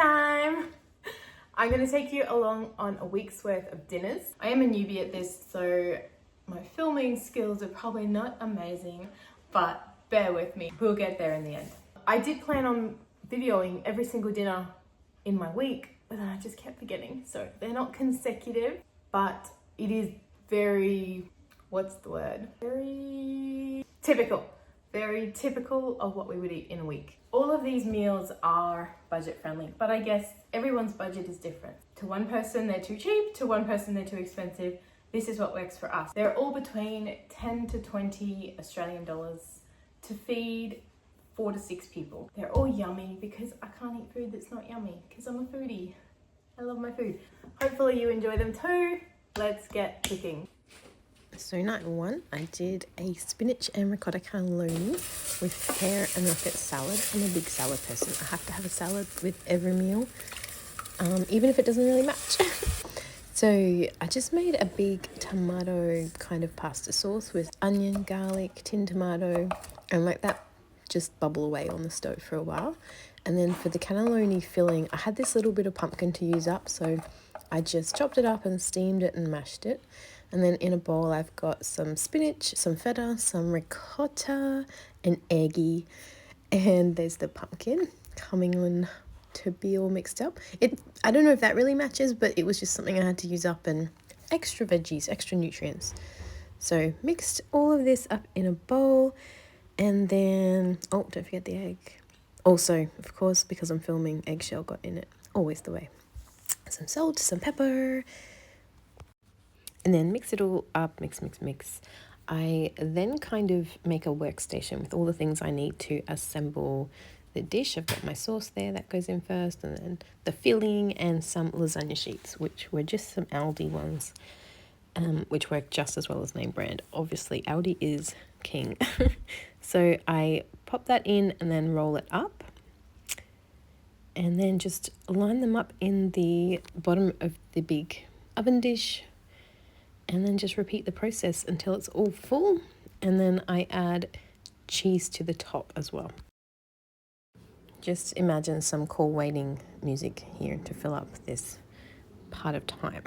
time! I'm going to take you along on a week's worth of dinners. I am a newbie at this, so my filming skills are probably not amazing, but bear with me. We'll get there in the end. I did plan on videoing every single dinner in my week, but then I just kept forgetting. So they're not consecutive, but it is very, what's the word? Very typical. Very typical of what we would eat in a week. All of these meals are budget friendly, but I guess everyone's budget is different. To one person, they're too cheap. To one person, they're too expensive. This is what works for us. They're all between 10 to 20 Australian dollars to feed 4 to 6 people. They're all yummy because I can't eat food that's not yummy because I'm a foodie. I love my food. Hopefully you enjoy them too. Let's get cooking. So night one, I did a spinach and ricotta cannelloni with pear and rocket salad. I'm a big salad person. I have to have a salad with every meal, even if it doesn't really match. So I just made a big tomato kind of pasta sauce with onion, garlic, tin tomato, and let that just bubble away on the stove for a while. And then for the cannelloni filling, I had this little bit of pumpkin to use up, so I just chopped it up and steamed it and mashed it. And then in a bowl, I've got some spinach, some feta, some ricotta, and eggy. And there's the pumpkin coming on to be all mixed up. I don't know if that really matches, but it was just something I had to use up, and extra veggies, extra nutrients. So mixed all of this up in a bowl. And then, oh, don't forget the egg. Also, of course, because I'm filming, eggshell got in it. Always the way. Some salt, some pepper. And then mix it all up, mix. I then kind of make a workstation with all the things I need to assemble the dish. I've got my sauce there that goes in first, and then the filling and some lasagna sheets, which were just some Aldi ones, which work just as well as name brand. Obviously, Aldi is king. So I pop that in and then roll it up. And then just line them up in the bottom of the big oven dish. And then just repeat the process until it's all full. And then I add cheese to the top as well. Just imagine some cool waiting music here to fill up this part of time.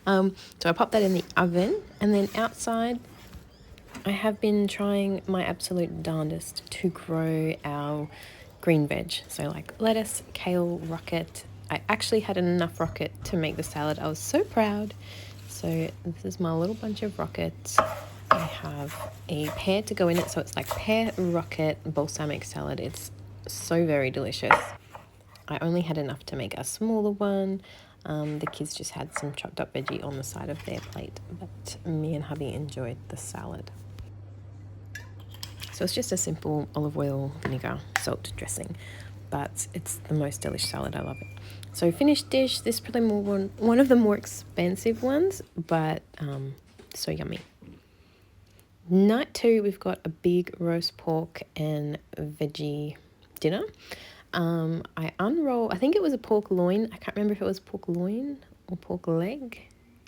So I pop that in the oven, and then outside I have been trying my absolute darndest to grow our green veg. So like lettuce, kale, rocket. I actually had enough rocket to make the salad. I was so proud. So this is my little bunch of rockets. I have a pear to go in it. So it's like pear, rocket, balsamic salad. It's so very delicious. I only had enough to make a smaller one. The kids just had some chopped up veggie on the side of their plate. But me and hubby enjoyed the salad. So it's just a simple olive oil, vinegar, salt dressing. But it's the most delicious salad. I love it. So finished dish. This is probably one of the more expensive ones, but so yummy. Night two, we've got a big roast pork and veggie dinner. I unroll, I think it was a pork loin. I can't remember if it was pork loin or pork leg.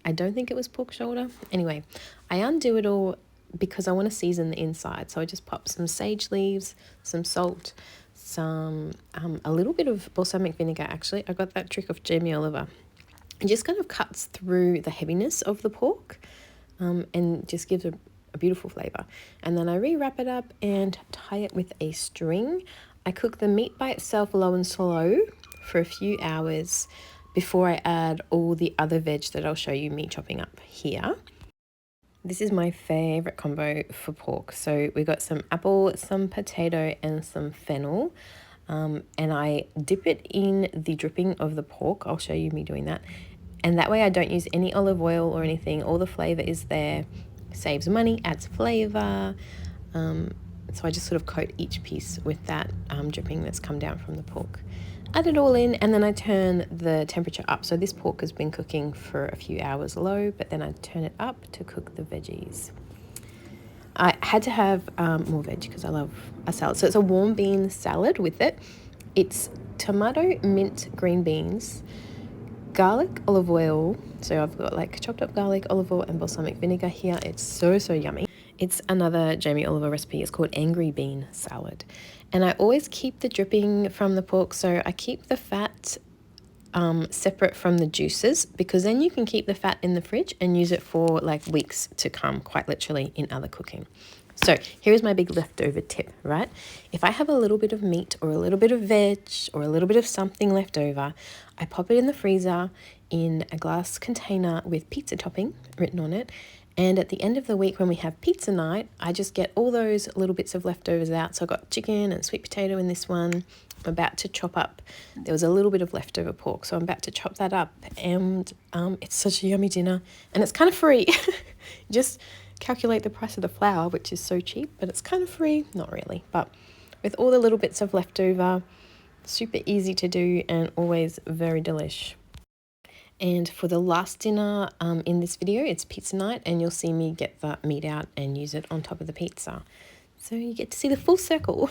I don't think it was pork shoulder. Anyway, I undo it all because I want to season the inside. So I just pop some sage leaves, some salt, some a little bit of balsamic vinegar. Actually, I got that trick of Jamie Oliver. It just kind of cuts through the heaviness of the pork, and just gives a beautiful flavor. And then I rewrap it up and tie it with a string. I cook the meat by itself low and slow for a few hours before I add all the other veg that I'll show you me chopping up here. This is my favorite combo for pork. So we got some apple, some potato, and some fennel. And I dip it in the dripping of the pork. I'll show you me doing that. And that way I don't use any olive oil or anything. All the flavor is there. Saves money, adds flavor. So I just sort of coat each piece with that dripping that's come down from the pork. Add it all in, and then I turn the temperature up. So this pork has been cooking for a few hours low, but then I turn it up to cook the veggies. I had to have more veg because I love a salad. So it's a warm bean salad with it. It's tomato, mint, green beans, garlic, olive oil. So I've got like chopped up garlic, olive oil, and balsamic vinegar here. It's so yummy. It's another Jamie Oliver recipe. It's called Angry Bean Salad. And I always keep the dripping from the pork, so I keep the fat separate from the juices, because then you can keep the fat in the fridge and use it for like weeks to come, quite literally, in other cooking. So here's my big leftover tip, right? If I have a little bit of meat or a little bit of veg or a little bit of something left over, I pop it in the freezer in a glass container with pizza topping written on it. And at the end of the week, when we have pizza night, I just get all those little bits of leftovers out. So I got chicken and sweet potato in this one. I'm about to chop up. There was a little bit of leftover pork, so I'm about to chop that up. And it's such a yummy dinner. And it's kind of free. Just calculate the price of the flour, which is so cheap, but it's kind of free. Not really, but with all the little bits of leftover, super easy to do and always very delish. And for the last dinner in this video, it's pizza night, and you'll see me get the meat out and use it on top of the pizza. So you get to see the full circle.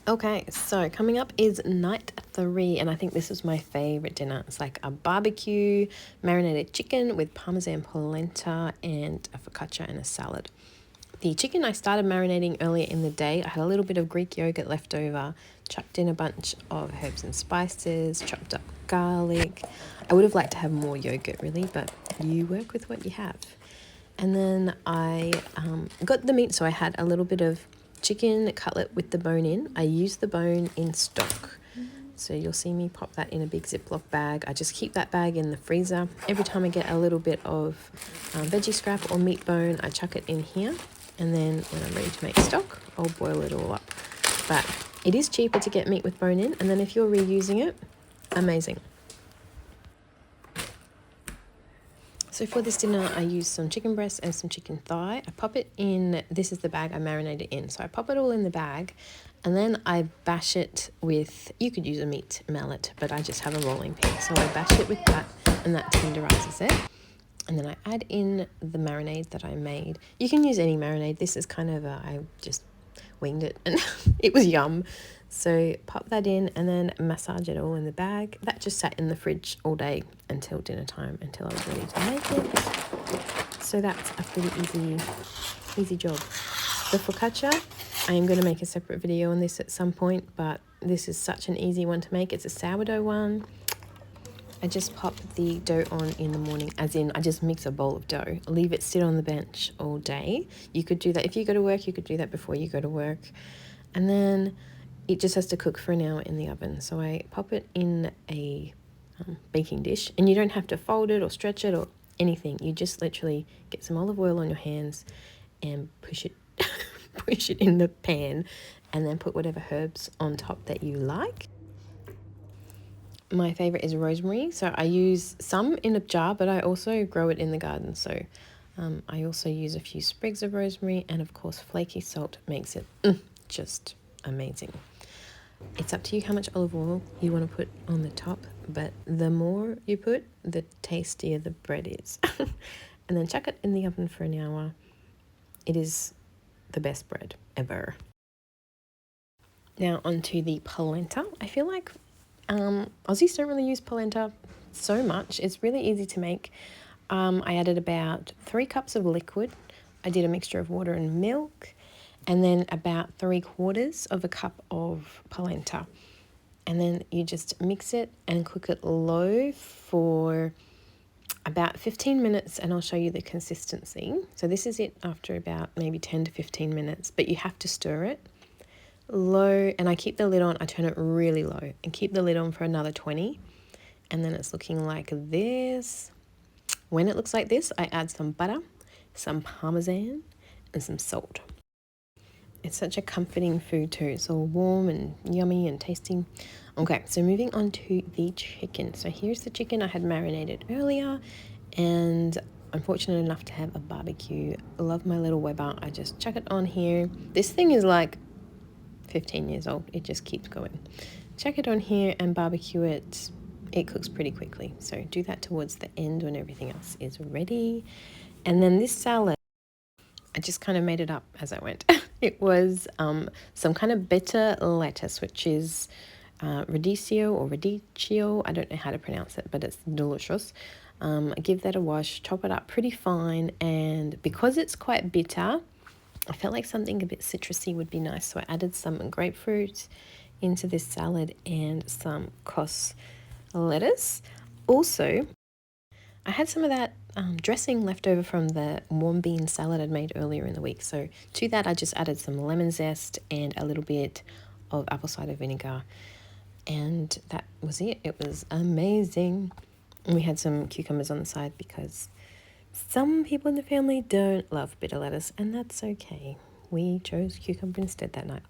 Okay, so coming up is night 3, and I think this is my favorite dinner. It's like a barbecue marinated chicken with parmesan polenta and a focaccia and a salad. The chicken I started marinating earlier in the day. I had a little bit of Greek yogurt left over, chucked in a bunch of herbs and spices, chopped up garlic. I would have liked to have more yogurt really, but you work with what you have. And then I got the meat, so I had a little bit of chicken cutlet with the bone in. I used the bone in stock. So you'll see me pop that in a big Ziploc bag. I just keep that bag in the freezer. Every time I get a little bit of veggie scrap or meat bone, I chuck it in here. And then when I'm ready to make stock, I'll boil it all up. But it is cheaper to get meat with bone in. And then if you're reusing it, amazing. So for this dinner, I use some chicken breast and some chicken thigh. I pop it in, this is the bag I marinate it in. So I pop it all in the bag, and then I bash it with, you could use a meat mallet, but I just have a rolling pin. So I bash it with that, and that tenderizes it. And then I add in the marinade that I made. You can use any marinade. This is kind of I just winged it and it was yum. So pop that in and then massage it all in the bag. That just sat in the fridge all day until dinner time, until I was ready to make it. So that's a pretty easy job. The focaccia, I am going to make a separate video on this at some point, but this is such an easy one to make. It's a sourdough one. I just pop the dough on in the morning, as in I just mix a bowl of dough, leave it sit on the bench all day. You could do that if you go to work, you could do that before you go to work. And then it just has to cook for an hour in the oven. So I pop it in a baking dish, and you don't have to fold it or stretch it or anything. You just literally get some olive oil on your hands and push it, push it in the pan, and then put whatever herbs on top that you like. My favorite is rosemary, so I use some in a jar, but I also grow it in the garden. So I also use a few sprigs of rosemary, and of course flaky salt makes it just amazing. It's up to you how much olive oil you want to put on the top, but the more you put, the tastier the bread is. And then chuck it in the oven for an hour. It is the best bread ever. Now onto the polenta. I feel like Aussies don't really use polenta so much. It's really easy to make. I added about 3 cups of liquid. I did a mixture of water and milk, and then about 3/4 of a cup of polenta. And then you just mix it and cook it low for about 15 minutes, and I'll show you the consistency. So this is it after about maybe 10 to 15 minutes, but you have to stir it low, and I keep the lid on. I turn it really low and keep the lid on for another 20, and then it's looking like this. When it looks like this, I add some butter, some parmesan, and some salt. It's such a comforting food too. It's all warm and yummy and tasty. Okay, so moving on to the chicken. So here's the chicken I had marinated earlier, and I'm fortunate enough to have a barbecue. I love my little Weber. I just chuck it on here. This thing is like 15 years old. It just keeps going. Chuck it on here and barbecue it. It cooks pretty quickly. So do that towards the end when everything else is ready. And then this salad, I just kind of made it up as I went. It was some kind of bitter lettuce, which is radicchio or radicchio. I don't know how to pronounce it, but it's delicious. Give that a wash, chop it up pretty fine, and because it's quite bitter, I felt like something a bit citrusy would be nice, so I added some grapefruit into this salad and some cos lettuce. Also, I had some of that dressing left over from the warm bean salad I'd made earlier in the week, so to that I just added some lemon zest and a little bit of apple cider vinegar, and that was it. It was amazing. And we had some cucumbers on the side because some people in the family don't love bitter lettuce, and that's okay. We chose cucumber instead that night.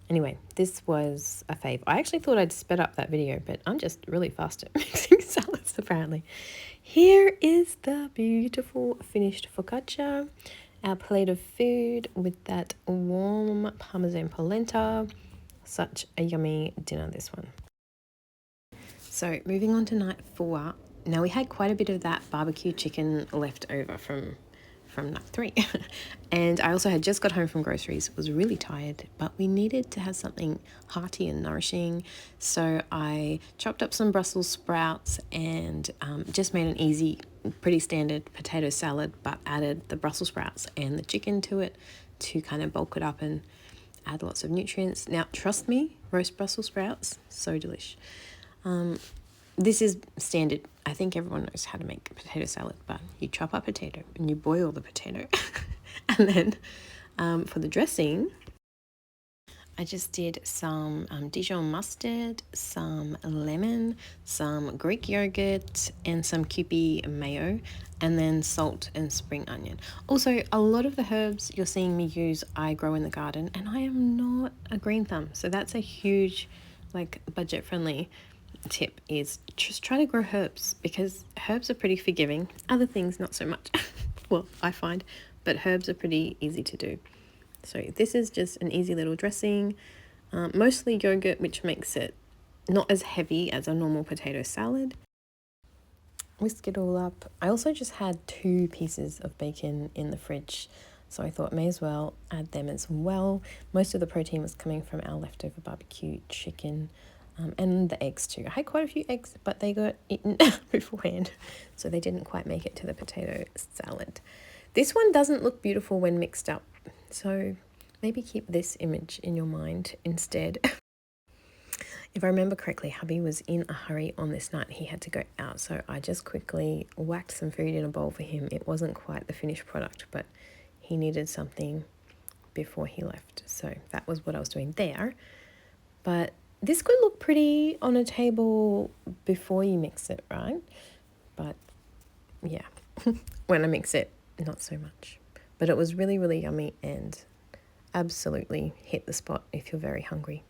Anyway, this was a fave. I actually thought I'd sped up that video, but I'm just really fast at mixing salads apparently. Here is the beautiful finished focaccia, our plate of food with that warm Parmesan polenta. Such a yummy dinner, this one. So moving on to night 4. Now we had quite a bit of that barbecue chicken left over from night 3. And I also had just got home from groceries, was really tired, but we needed to have something hearty and nourishing. So I chopped up some Brussels sprouts and just made an easy, pretty standard potato salad, but added the Brussels sprouts and the chicken to it to kind of bulk it up and add lots of nutrients. Now, trust me, roast Brussels sprouts, so delish. This is standard. I think everyone knows how to make a potato salad, but you chop up potato and you boil the potato. And then for the dressing, I just did some Dijon mustard, some lemon, some Greek yogurt, and some Kewpie mayo, and then salt and spring onion. Also, a lot of the herbs you're seeing me use, I grow in the garden, and I am not a green thumb. So that's a huge, like, budget-friendly tip, is just try to grow herbs, because herbs are pretty forgiving. Other things not so much. Well, I find, but herbs are pretty easy to do. So this is just an easy little dressing, mostly yogurt, which makes it not as heavy as a normal potato salad. Whisk it all up. I also just had 2 pieces of bacon in the fridge, so I thought may as well add them as well. Most of the protein was coming from our leftover barbecue chicken. And the eggs too. I had quite a few eggs, but they got eaten beforehand, so they didn't quite make it to the potato salad. This one doesn't look beautiful when mixed up, so maybe keep this image in your mind instead. If I remember correctly, hubby was in a hurry on this night. He had to go out, so I just quickly whacked some food in a bowl for him. It wasn't quite the finished product, but he needed something before he left, so that was what I was doing there. But this could look pretty on a table before you mix it, right? But yeah, when I mix it, not so much. But it was really, really yummy and absolutely hit the spot if you're very hungry.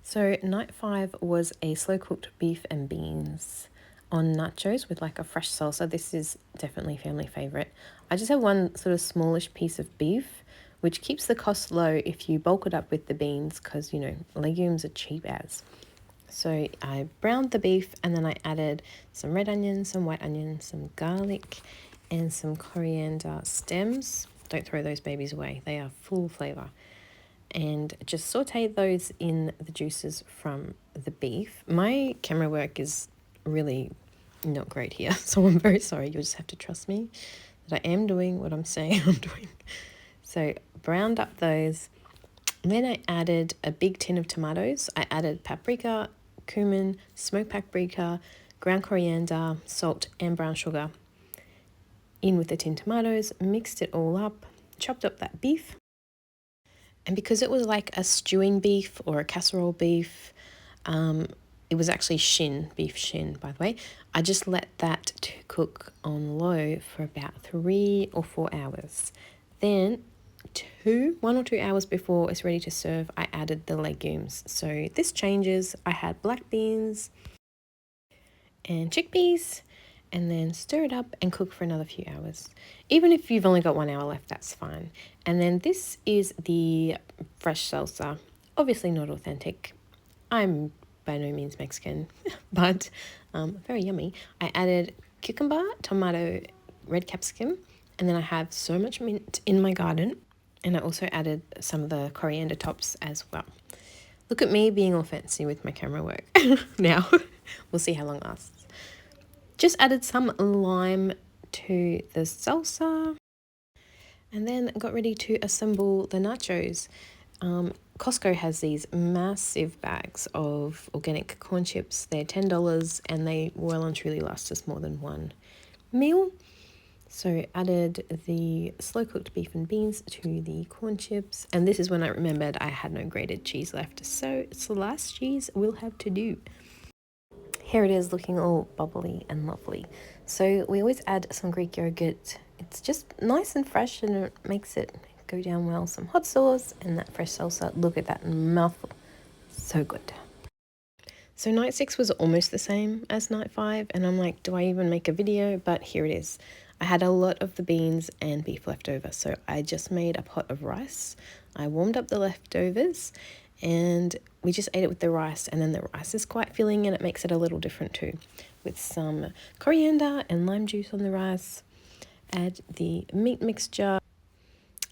So night 5 was a slow-cooked beef and beans on nachos with like a fresh salsa. This is definitely family favorite. I just have one sort of smallish piece of beef, which keeps the cost low if you bulk it up with the beans, because, you know, legumes are cheap as. So I browned the beef, and then I added some red onion, some white onion, some garlic, and some coriander stems. Don't throw those babies away. They are full flavour. And just sauteed those in the juices from the beef. My camera work is really not great here, so I'm very sorry. You'll just have to trust me that I am doing what I'm saying I'm doing. So browned up those. Then I added a big tin of tomatoes. I added paprika, cumin, smoked paprika, ground coriander, salt, and brown sugar in with the tin tomatoes, mixed it all up, chopped up that beef. And because it was like a stewing beef or a casserole beef, it was actually beef shin, by the way. I just let that to cook on low for about 3 or 4 hours. Then 1 or 2 hours before it's ready to serve, I added the legumes. So this changes. I had black beans and chickpeas, and then stir it up and cook for another few hours. Even if you've only got 1 hour left, that's fine. And then this is the fresh salsa. Obviously not authentic. I'm by no means Mexican, but very yummy. I added cucumber, tomato, red capsicum, and then I have so much mint in my garden. And I also added some of the coriander tops as well. Look at me being all fancy with my camera work. Now, we'll see how long it lasts. Just added some lime to the salsa. And then got ready to assemble the nachos. Costco has these massive bags of organic corn chips. They're $10 and they well and truly last us more than one meal. So added the slow cooked beef and beans to the corn chips. And this is when I remembered I had no grated cheese left. So sliced cheese will have to do. Here it is looking all bubbly and lovely. So we always add some Greek yogurt. It's just nice and fresh and it makes it go down well. Some hot sauce and that fresh salsa. Look at that mouthful. So good. So night 6 was almost the same as night 5. And I'm like, do I even make a video? But here it is. I had a lot of the beans and beef left over. So I just made a pot of rice. I warmed up the leftovers and we just ate it with the rice. And then the rice is quite filling and it makes it a little different too. With some coriander and lime juice on the rice. Add the meat mixture.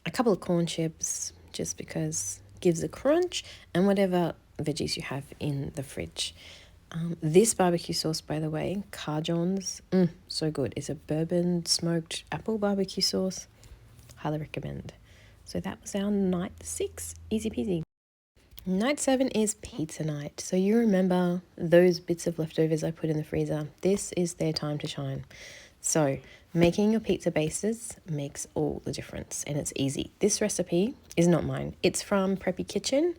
A couple of corn chips just because it gives a crunch. And whatever veggies you have in the fridge. This barbecue sauce, by the way, Carjon's, so good. It's a bourbon smoked apple barbecue sauce. Highly recommend. So that was our night 6. Easy peasy. Night 7 is pizza night. So you remember those bits of leftovers I put in the freezer. This is their time to shine. So making your pizza bases makes all the difference and it's easy. This recipe is not mine. It's from Preppy Kitchen.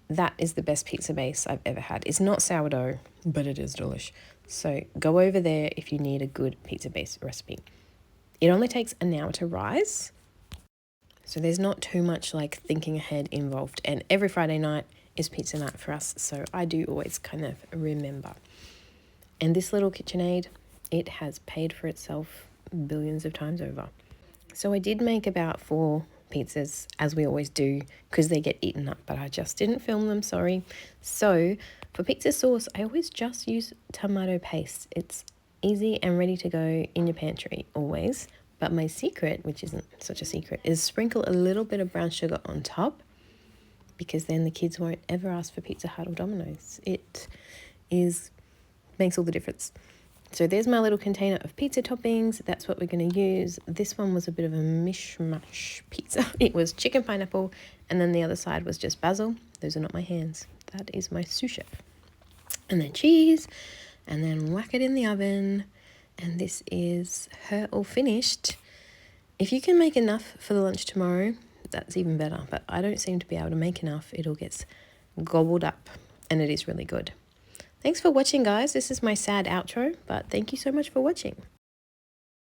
That is the best pizza base I've ever had. It's not sourdough, but it is delish. So go over there if you need a good pizza base recipe. It only takes an hour to rise. So there's not too much like thinking ahead involved. And every Friday night is pizza night for us. So I do always kind of remember. And this little KitchenAid, it has paid for itself billions of times over. So I did make about 4 pizzas, as we always do, because they get eaten up, but I just didn't film them, sorry. So for pizza sauce, I always just use tomato paste. It's easy and ready to go in your pantry always. But my secret, which isn't such a secret, is sprinkle a little bit of brown sugar on top, because then the kids won't ever ask for Pizza Hut or Domino's. It makes all the difference. So there's my little container of pizza toppings. That's what we're going to use. This one was a bit of a mishmash pizza. It was chicken pineapple, and then the other side was just basil. Those are not my hands. That is my sous chef. And then cheese, and then whack it in the oven. And this is her all finished. If you can make enough for the lunch tomorrow, that's even better. But I don't seem to be able to make enough. It all gets gobbled up, and it is really good. Thanks for watching, guys. This is my sad outro, but thank you so much for watching.